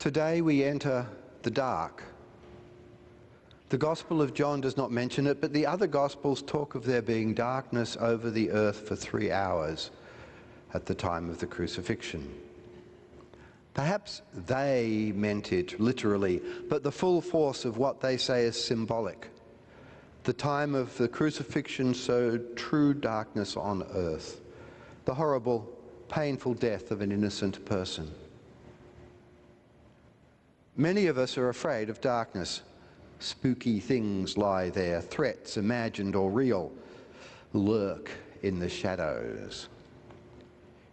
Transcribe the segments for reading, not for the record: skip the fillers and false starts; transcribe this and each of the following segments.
Today we enter the dark. The Gospel of John does not mention it, but the other Gospels talk of there being darkness over the earth for 3 hours at the time of the crucifixion. Perhaps they meant it literally, but the full force of what they say is symbolic. The time of the crucifixion showed true darkness on earth, the horrible, painful death of an innocent person. Many of us are afraid of darkness. Spooky things lie there, threats, imagined or real, lurk in the shadows.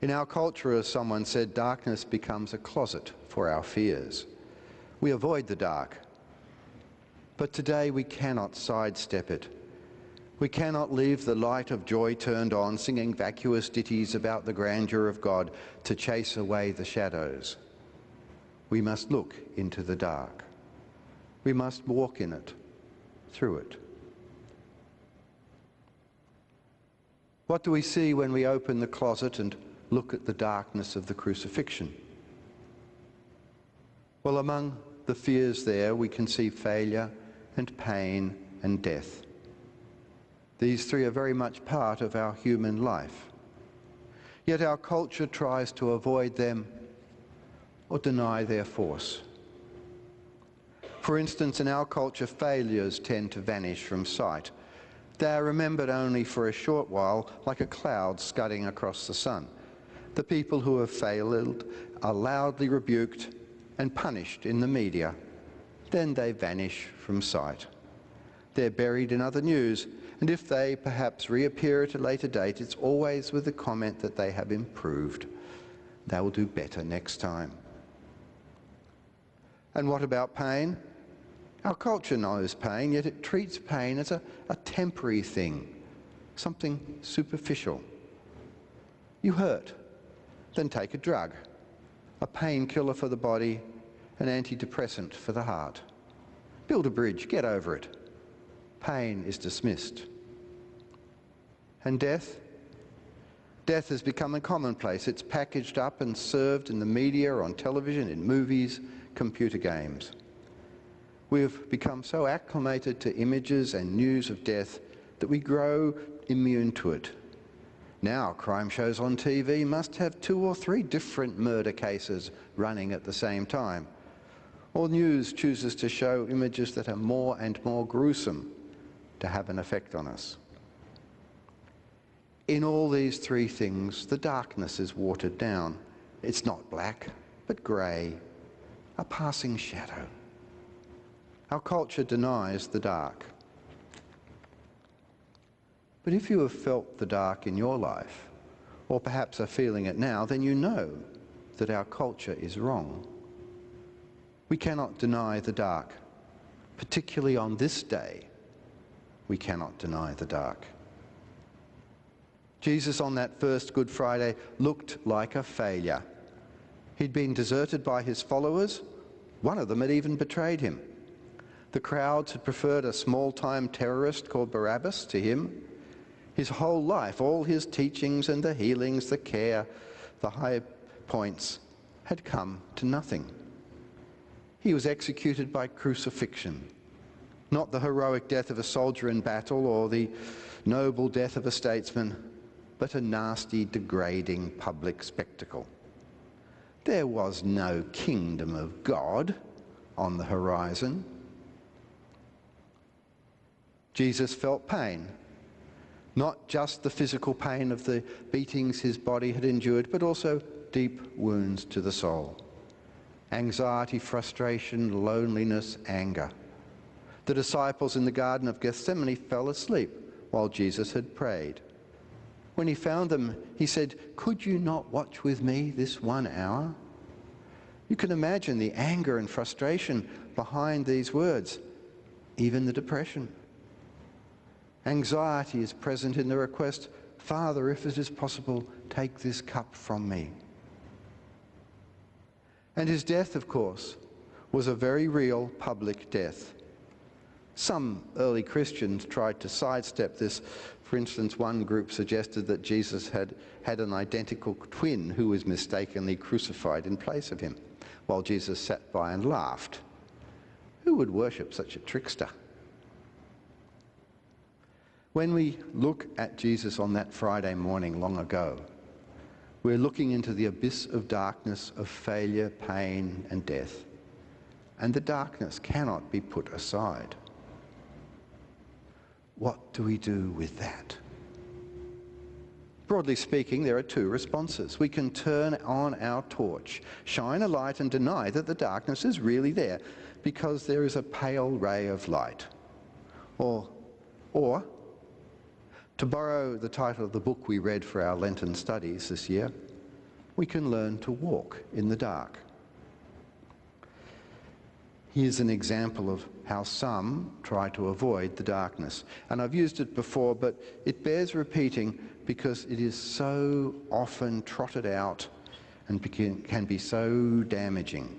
In our culture, as someone said, darkness becomes a closet for our fears. We avoid the dark. But today we cannot sidestep it. We cannot leave the light of joy turned on, singing vacuous ditties about the grandeur of God to chase away the shadows. We must look into the dark. We must walk in it, through it. What do we see when we open the closet and look at the darkness of the crucifixion? Well, among the fears there, we can see failure and pain and death. These three are very much part of our human life. Yet our culture tries to avoid them or deny their force. For instance, in our culture, failures tend to vanish from sight. They are remembered only for a short while, like a cloud scudding across the sun. The people who have failed are loudly rebuked and punished in the media. Then they vanish from sight. They're buried in other news, and if they perhaps reappear at a later date, it's always with the comment that they have improved. They'll do better next time. And what about pain? Our culture knows pain, yet it treats pain as a temporary thing, something superficial. You hurt, then take a drug, a painkiller for the body, an antidepressant for the heart. Build a bridge, get over it. Pain is dismissed. And death? Death has become a commonplace. It's packaged up and served in the media, on television, in movies, computer games. We've become so acclimated to images and news of death that we grow immune to it. Now, crime shows on TV must have 2 or 3 different murder cases running at the same time. Or news chooses to show images that are more and more gruesome to have an effect on us. In all these 3 things, the darkness is watered down. It's not black, but grey, a passing shadow. Our culture denies the dark. But if you have felt the dark in your life, or perhaps are feeling it now, then you know that our culture is wrong. We cannot deny the dark. Particularly on this day, we cannot deny the dark. Jesus on that first Good Friday looked like a failure. He'd been deserted by his followers. One of them had even betrayed him. The crowds had preferred a small-time terrorist called Barabbas to him. His whole life, all his teachings and the healings, the care, the high points, had come to nothing. He was executed by crucifixion, not the heroic death of a soldier in battle or the noble death of a statesman, but a nasty, degrading public spectacle. There was no kingdom of God on the horizon. Jesus felt pain, not just the physical pain of the beatings his body had endured, but also deep wounds to the soul. Anxiety, frustration, loneliness, anger. The disciples in the Garden of Gethsemane fell asleep while Jesus had prayed. When he found them, he said, "Could you not watch with me this 1 hour?" You can imagine the anger and frustration behind these words, even the depression. Anxiety is present in the request, "Father, if it is possible, take this cup from me." And his death, of course, was a very real public death. Some early Christians tried to sidestep this. For instance, one group suggested that Jesus had an identical twin who was mistakenly crucified in place of him, while Jesus sat by and laughed. Who would worship such a trickster? When we look at Jesus on that Friday morning long ago, we're looking into the abyss of darkness, of failure, pain, and death. And the darkness cannot be put aside. What do we do with that? Broadly speaking, there are two responses. We can turn on our torch, shine a light, and deny that the darkness is really there, because there is a pale ray of light. Or, to borrow the title of the book we read for our Lenten studies this year, we can learn to walk in the dark. Here's an example of how some try to avoid the darkness. And I've used it before, but it bears repeating because it is so often trotted out and can be so damaging.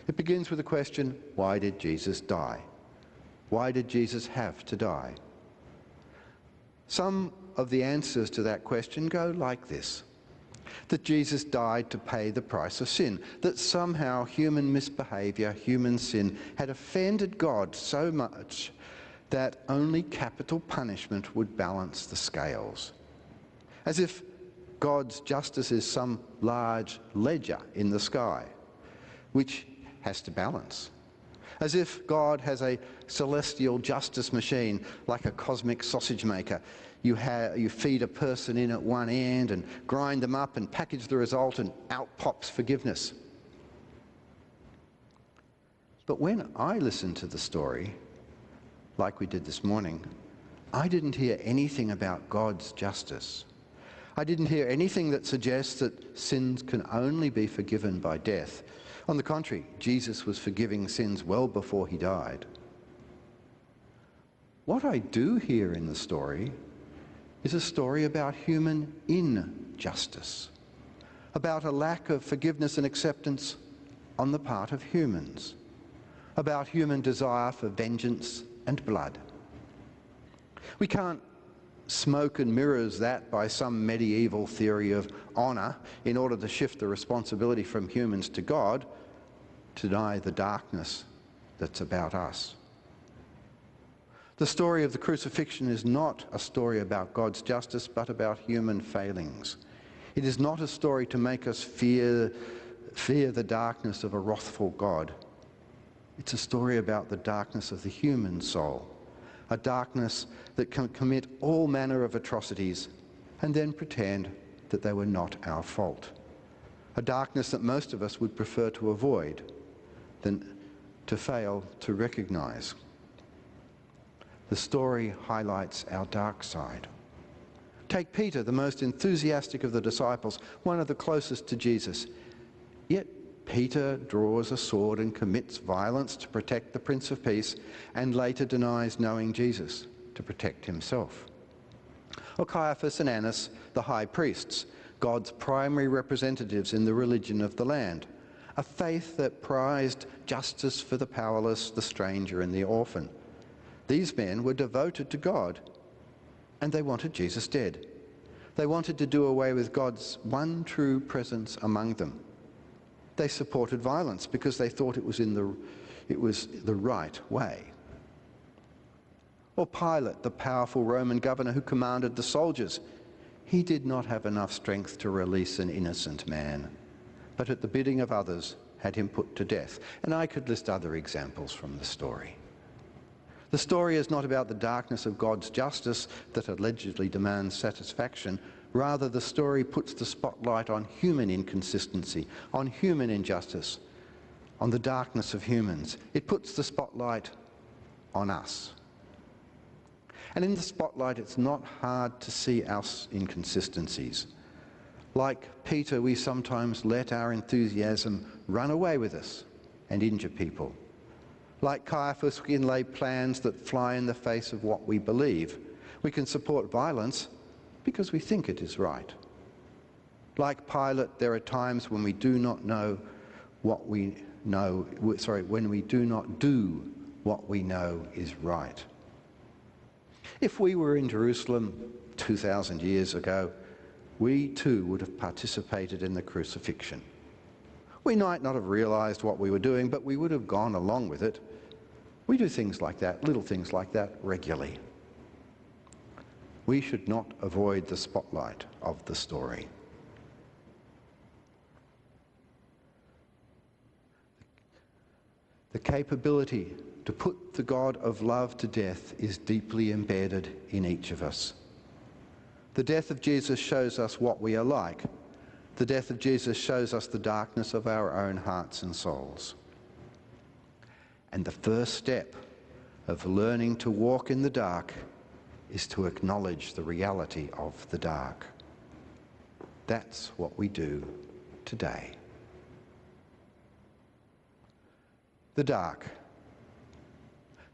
It begins with the question, why did Jesus die? Why did Jesus have to die? Some of the answers to that question go like this: that Jesus died to pay the price of sin, that somehow human misbehaviour, human sin, had offended God so much that only capital punishment would balance the scales. As if God's justice is some large ledger in the sky, which has to balance. As if God has a celestial justice machine, like a cosmic sausage maker. You feed a person in at one end and grind them up and package the result, and out pops forgiveness. But when I listened to the story, like we did this morning, I didn't hear anything about God's justice. I didn't hear anything that suggests that sins can only be forgiven by death. On the contrary, Jesus was forgiving sins well before he died. What I do hear in the story is a story about human injustice, about a lack of forgiveness and acceptance on the part of humans, about human desire for vengeance and blood. We can't smoke and mirrors that by some medieval theory of honour in order to shift the responsibility from humans to God, to deny the darkness that's about us. The story of the crucifixion is not a story about God's justice, but about human failings. It is not a story to make us fear the darkness of a wrathful God. It's a story about the darkness of the human soul, a darkness that can commit all manner of atrocities and then pretend that they were not our fault. A darkness that most of us would prefer to avoid than to fail to recognize. The story highlights our dark side. Take Peter, the most enthusiastic of the disciples, one of the closest to Jesus. Yet Peter draws a sword and commits violence to protect the Prince of Peace, and later denies knowing Jesus to protect himself. Or Caiaphas and Annas, the high priests, God's primary representatives in the religion of the land, a faith that prized justice for the powerless, the stranger, and the orphan. These men were devoted to God, and they wanted Jesus dead. They wanted to do away with God's one true presence among them. They supported violence because they thought it was the right way. Or Pilate, the powerful Roman governor who commanded the soldiers. He did not have enough strength to release an innocent man, but at the bidding of others had him put to death. And I could list other examples from the story. The story is not about the darkness of God's justice that allegedly demands satisfaction. Rather, the story puts the spotlight on human inconsistency, on human injustice, on the darkness of humans. It puts the spotlight on us. And in the spotlight, it's not hard to see our inconsistencies. Like Peter, we sometimes let our enthusiasm run away with us and injure people. Like Caiaphas, we can lay plans that fly in the face of what we believe. We can support violence because we think it is right. Like Pilate, there are times when we do not know what we know, when we do not do what we know is right. If we were in Jerusalem 2,000 years ago, we too would have participated in the crucifixion. We might not have realised what we were doing, but we would have gone along with it. We do things like that, little things like that, regularly. We should not avoid the spotlight of the story. The capability to put the God of love to death is deeply embedded in each of us. The death of Jesus shows us what we are like. The death of Jesus shows us the darkness of our own hearts and souls. And the first step of learning to walk in the dark is to acknowledge the reality of the dark. That's what we do today. The dark.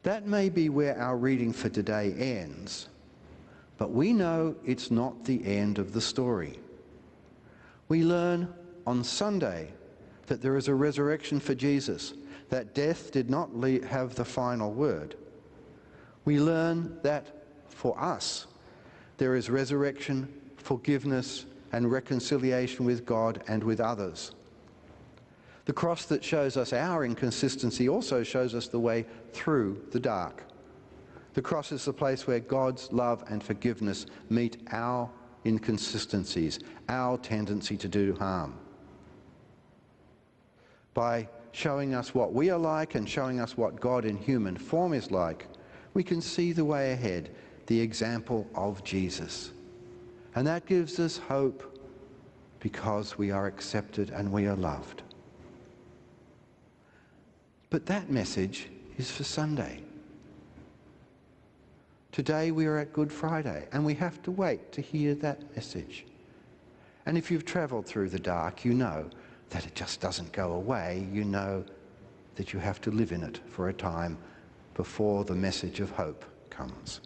That may be where our reading for today ends, but we know it's not the end of the story. We learn on Sunday that there is a resurrection for Jesus, that death did not have the final word. We learn that for us, there is resurrection, forgiveness, and reconciliation with God and with others. The cross that shows us our inconsistency also shows us the way through the dark. The cross is the place where God's love and forgiveness meet our inconsistencies, our tendency to do harm. By showing us what we are like and showing us what God in human form is like, we can see the way ahead, the example of Jesus. And that gives us hope because we are accepted and we are loved. But that message is for Sunday. Today we are at Good Friday and we have to wait to hear that message. And if you've travelled through the dark, you know that it just doesn't go away. You know that you have to live in it for a time before the message of hope comes.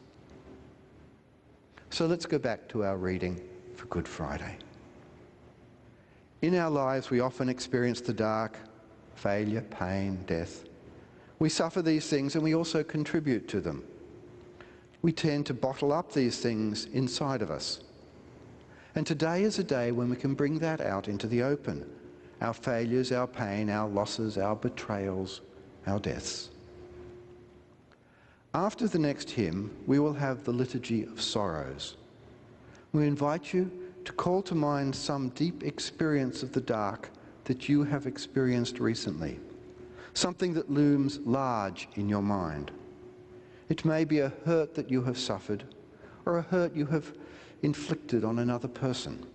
So let's go back to our reading for Good Friday. In our lives we often experience the dark, failure, pain, death. We suffer these things and we also contribute to them. We tend to bottle up these things inside of us. And today is a day when we can bring that out into the open. Our failures, our pain, our losses, our betrayals, our deaths. After the next hymn, we will have the Liturgy of Sorrows. We invite you to call to mind some deep experience of the dark that you have experienced recently, something that looms large in your mind. It may be a hurt that you have suffered, or a hurt you have inflicted on another person.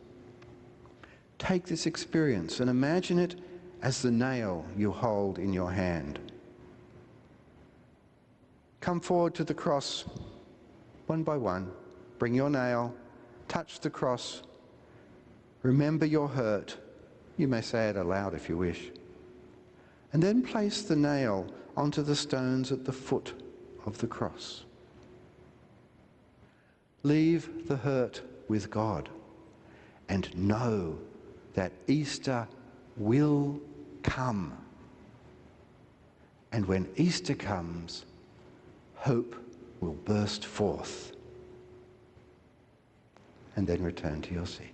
Take this experience and imagine it as the nail you hold in your hand. Come forward to the cross, one by one, bring your nail, touch the cross, remember your hurt. You may say it aloud if you wish. And then place the nail onto the stones at the foot of the cross. Leave the hurt with God and know that Easter will come. And when Easter comes, hope will burst forth. And then return to your seat.